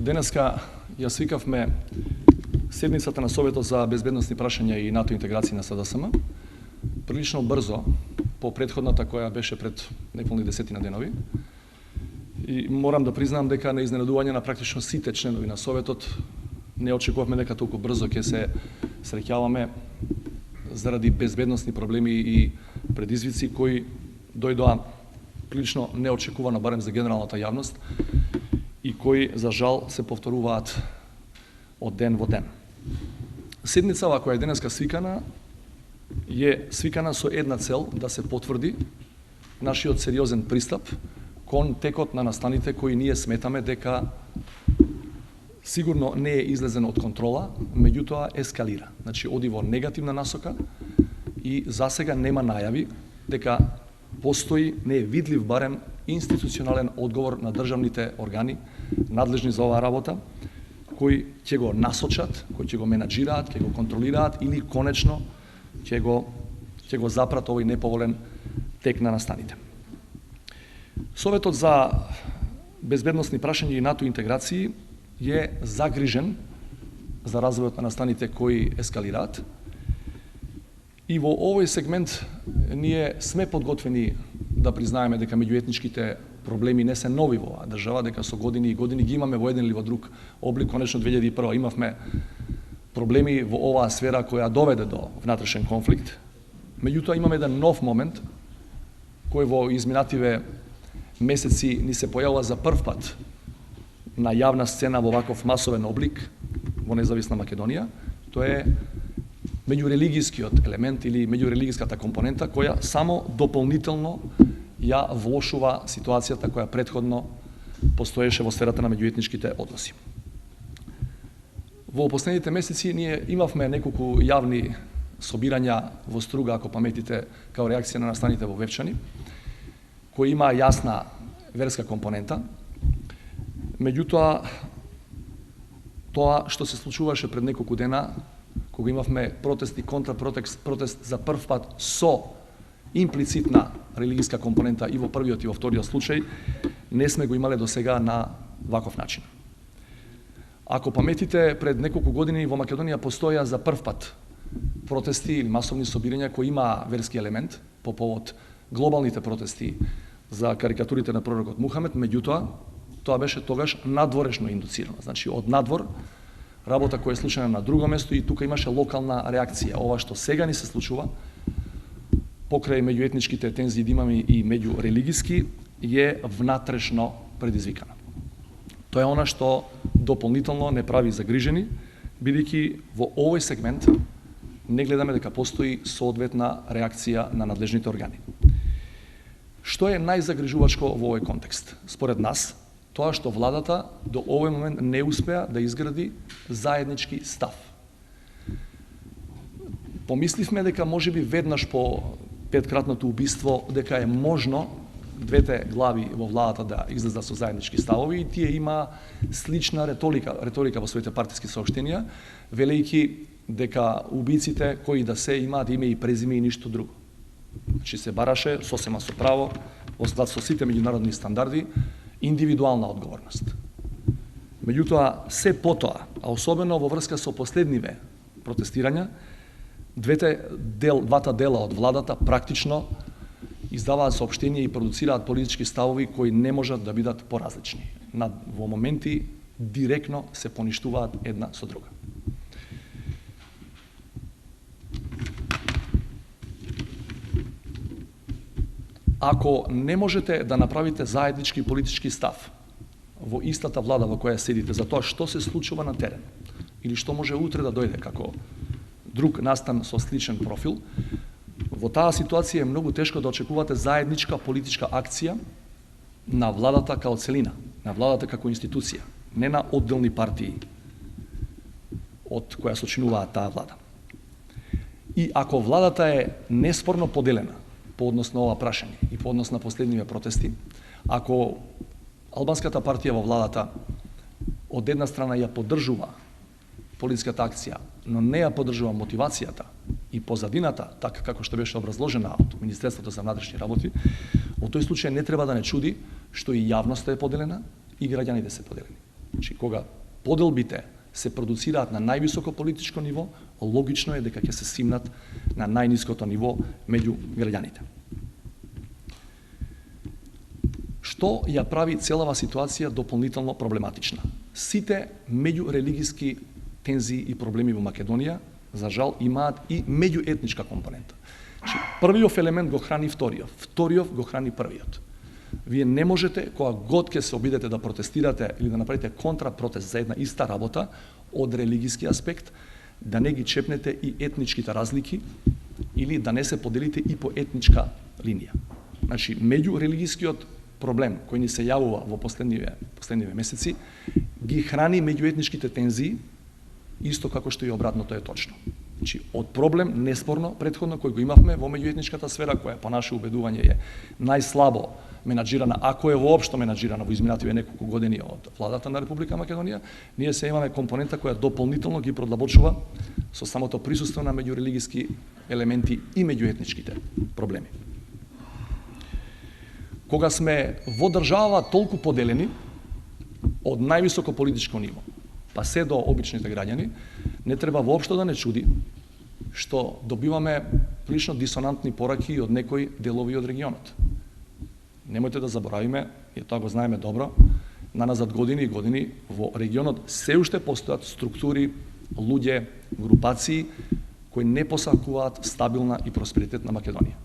Денеска ја свикавме седницата на Советот за безбедностни прашања и НАТО интеграција на СДСМ, прилично брзо по претходната која беше пред неполни 10 денови. И морам да признам дека на изненадување на практично сите членови на Советот не очекувавме дека толку брзо ќе се среќаваме заради безбедностни проблеми и предизвици кои дојдоа прилично неочекувано, барем за генералната јавност, и кои, за жал, се повторуваат од ден во ден. Седницава која е денеска свикана, е свикана со една цел да се потврди нашиот сериозен пристап кон текот на настаните кои ние сметаме дека сигурно не е излезен од контрола, меѓутоа ескалира. Значи, оди во негативна насока и засега нема најави дека постои, не е видлив барем, институционален одговор на државните органи надлежни за оваа работа, кои ќе го насочат, кои ќе го менаџираат, ќе го контролираат или конечно ќе го запрат овој неповолен тек на настаните. Советот за безбедностни прашања и НАТО интеграции е загрижен за развојот на настаните кои ескалираат. И во овој сегмент ние сме подготвени да признаеме дека меѓуетничките проблеми не се нови во оваа држава, дека со години и години ги имаме во еден или во друг облик. Конечно 2001 имавме проблеми во оваа сфера која доведе до внатрешен конфликт. Меѓутоа имаме еден нов момент кој во изминативе месеци ни се појавува за прв пат на јавна сцена во ваков масовен облик во независна Македонија. Тоа е меѓурелигискиот елемент или меѓурелигиската компонента која само дополнително ја влошува ситуацијата која претходно постоеше во сферата на меѓуетничките односи. Во последните месеци ние имавме неколку јавни собирања во Струга, ако паметите, као реакција на настаните во Вевчани, кои има јасна верска компонента. Меѓутоа, тоа што се случуваше пред неколку дена, кога имавме протест и контрапротест за прв пат со имплицитна религиска компонента и во првиот и во вториот случај, не сме го имале до сега на ваков начин. Ако паметите, пред неколку години во Македонија постоја за прв пат протести или масовни собирања кои има верски елемент по повод глобалните протести за карикатурите на пророкот Мухамед, меѓутоа тоа беше тогаш надворешно индуцирано. Значи, од надвор, работа која е случена на друго место и тука имаше локална реакција. Ова што сега ни се случува, покрај меѓуетничките тензии имаме и меѓурелигиски, е внатрешно предизвикана. Тоа е она што дополнително не прави загрижени, бидејќи во овој сегмент не гледаме дека постои соодветна реакција на надлежните органи. Што е најзагрижувачко во овој контекст? Според нас, тоа што владата до овој момент не успеа да изгради заеднички став. Помисливме дека можеби веднаш по петкратното убиство дека е можно двете глави во владата да излезат со заеднички ставови и тие има слична реторика во своите партиски соопштенија, велејќи дека убиците кои да се имаат име и презиме и ништо друго. Значи се бараше сосема со право, со сите меѓународни стандарди, индивидуална одговорност. Меѓутоа, се потоа, а особено во врска со последниве протестирања, двата дела од владата практично издаваат соопштенија и продуцираат политички ставови кои не можат да бидат поразлични. Во моменти директно се поништуваат една со друга. Ако не можете да направите заеднички политички став во истата влада во која седите за тоа што се случува на терен или што може утре да дојде како друг настан со сличен профил, во таа ситуација е многу тешко да очекувате заедничка политичка акција на владата као целина, на владата како институција, не на одделни партии од која сочинуваат таа влада. И ако владата е неспорно поделена по однос на ова прашање и по однос на последниве протести, ако албанската партија во владата од една страна ја поддржува политичката акција, но не ја поддржува мотивацијата и позадината, така како што беше образложена од Министерството за внатрешни работи, во тој случај не треба да не чуди што и јавноста е поделена и граѓаните се поделени. Значи, кога поделбите се продуцираат на највисоко политичко ниво, логично е дека ќе се симнат на најниското ниво меѓу граѓаните. Што ја прави целава ситуација дополнително проблематична? Сите меѓурелигиски тензии и проблеми во Македонија, за жал, имаат и меѓуетничка компонента. Значи, првиот елемент го храни вториот го храни првиот. Вие не можете, кога год ќе се обидете да протестирате или да направите контрапротест за една иста работа од религиски аспект, да не ги чепнете и етничките разлики или да не се поделите и по етничка линија. Значи, меѓурелигискиот проблем кој ни се јавува во последниве месеци ги храни меѓуетничките тензии, исто како што и обратното е точно. Значи, од проблем, неспорно, предходно, кој го имавме во меѓуетничката сфера, која по наше убедување е најслабо менаџирана, ако е воопшто менаџирана во изминативе неколку години од владата на Република Македонија, ние се имаме компонента која дополнително ги продлабочува со самото присуство на меѓурелигиски елементи и меѓуетничките проблеми. Кога сме во држава толку поделени од највисоко политичко ниво, па се до обичните граѓани, не треба воопшто да не чуди што добиваме прилично дисонантни пораки од некои делови од регионот. Немојте да заборавиме, и тоа го знаеме добро, наназад години и години во регионот се уште постојат структури, луѓе, групации кои не посакуваат стабилна и просперитетна Македонија.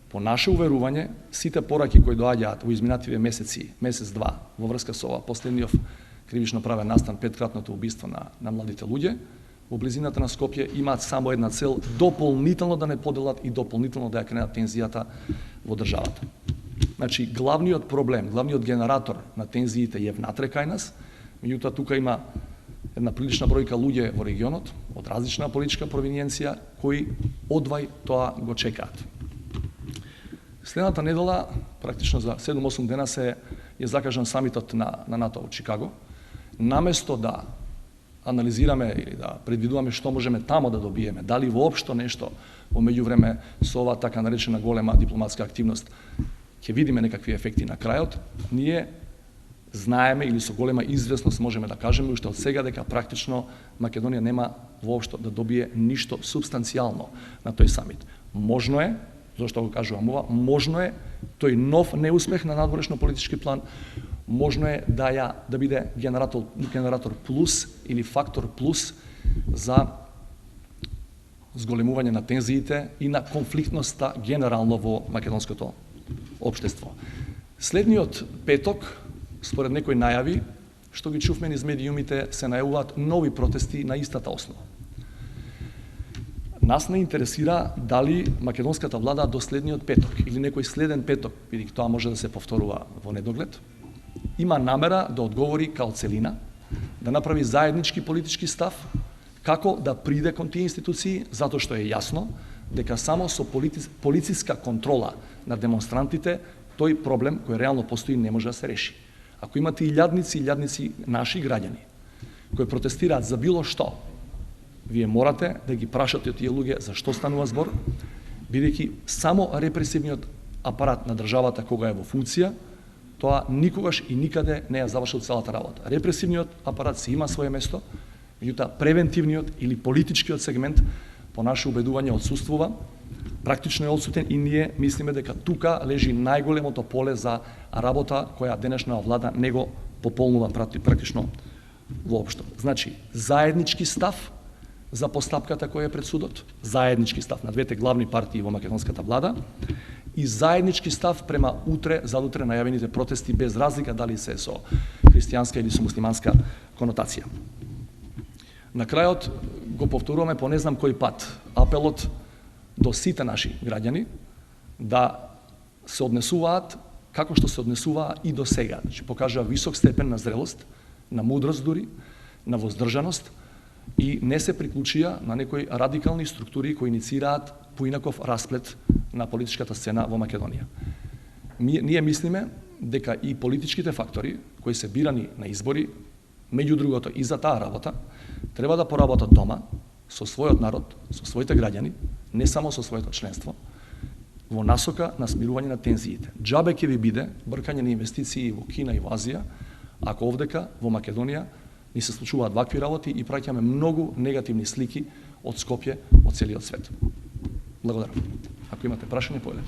По наше уверување, сите пораки кои доаѓаат во изминативе месеци, месец-два, во врска со ова последниот кривично правен настан, петкратното убиство на младите луѓе, во близината на Скопје имаат само една цел, дополнително да не поделат и дополнително да ја кренат тензијата во државата. Значи, главниот проблем, главниот генератор на тензиите е внатре кај нас, меѓутоа тука има една прилична бројка луѓе во регионот, од различна политичка провиниенција, кои одвај тоа го чекаат. Следната недела, практично за 7-8 дена е закажан самитот на НАТО во Чикаго. Наместо да анализираме или да предвидуваме што можеме тамо да добиеме, дали воопшто нешто во меѓувреме со оваа така наречена голема дипломатска активност ќе видиме некакви ефекти на крајот, ние знаеме или со голема известност можеме да кажеме уште од сега дека практично Македонија нема воопшто да добие ништо субстанцијално на тој самит. Можно е, зашто го кажувам ова, можно е тој нов неуспех на надворешно политички план, можно е да биде генератор плюс или фактор плюс за зголемување на тензиите и на конфликтноста генерално во македонското општество. Следниот петок, според некои најави, што ги чувме низ медиумите, се најавуваат нови протести на истата основа. Нас не интересира дали македонската влада до следниот петок или некој следен петок, бидејќи тоа може да се повторува во недоглед, има намера да одговори као целина, да направи заеднички политички став, како да приде кон тие институции, затоа што е јасно дека само со полициска контрола на демонстрантите тој проблем кој реално постои не може да се реши. Ако имате илјадници наши граѓани кои протестираат за било што, вие морате да ги прашате тие луѓе за што станува збор, бидејќи само репресивниот апарат на државата кога е во функција, тоа никогаш и никаде не ја завршил целата работа. Репресивниот апарат си има свое место, меѓутоа превентивниот или политичкиот сегмент по наше убедување отсуствува, практично е отсутен и ние мислиме дека тука лежи најголемото поле за работа која денешна влада не го пополнува практично воопшто. Значи, заеднички став за постапката која е пред судот, заеднички став на двете главни партии во македонската влада и заеднички став према задутре најавените протести без разлика дали се со христијанска или со муслиманска конотација. На крајот го повторуваме по не знам кој пат апелот до сите наши граѓани да се однесуваат како што се однесуваа и до сега. Значи, покажа висок степен на зрелост, на мудрост дури, на воздржаност и не се приклучија на некои радикални структури кои иницираат поинаков расплет на политичката сцена во Македонија. Ние мислиме дека и политичките фактори кои се бирани на избори, меѓу другото и за таа работа, треба да поработат дома со својот народ, со своите граѓани, не само со своето членство, во насока на смирување на тензиите. Џабе ќе ви биде бркање на инвестиции во Кина и во Азија, ако овдека во Македонија ни се случуваат вакви работи и праќаме многу негативни слики од Скопје, од целиот свет. Благодарам. Ако имате прашање, повелете.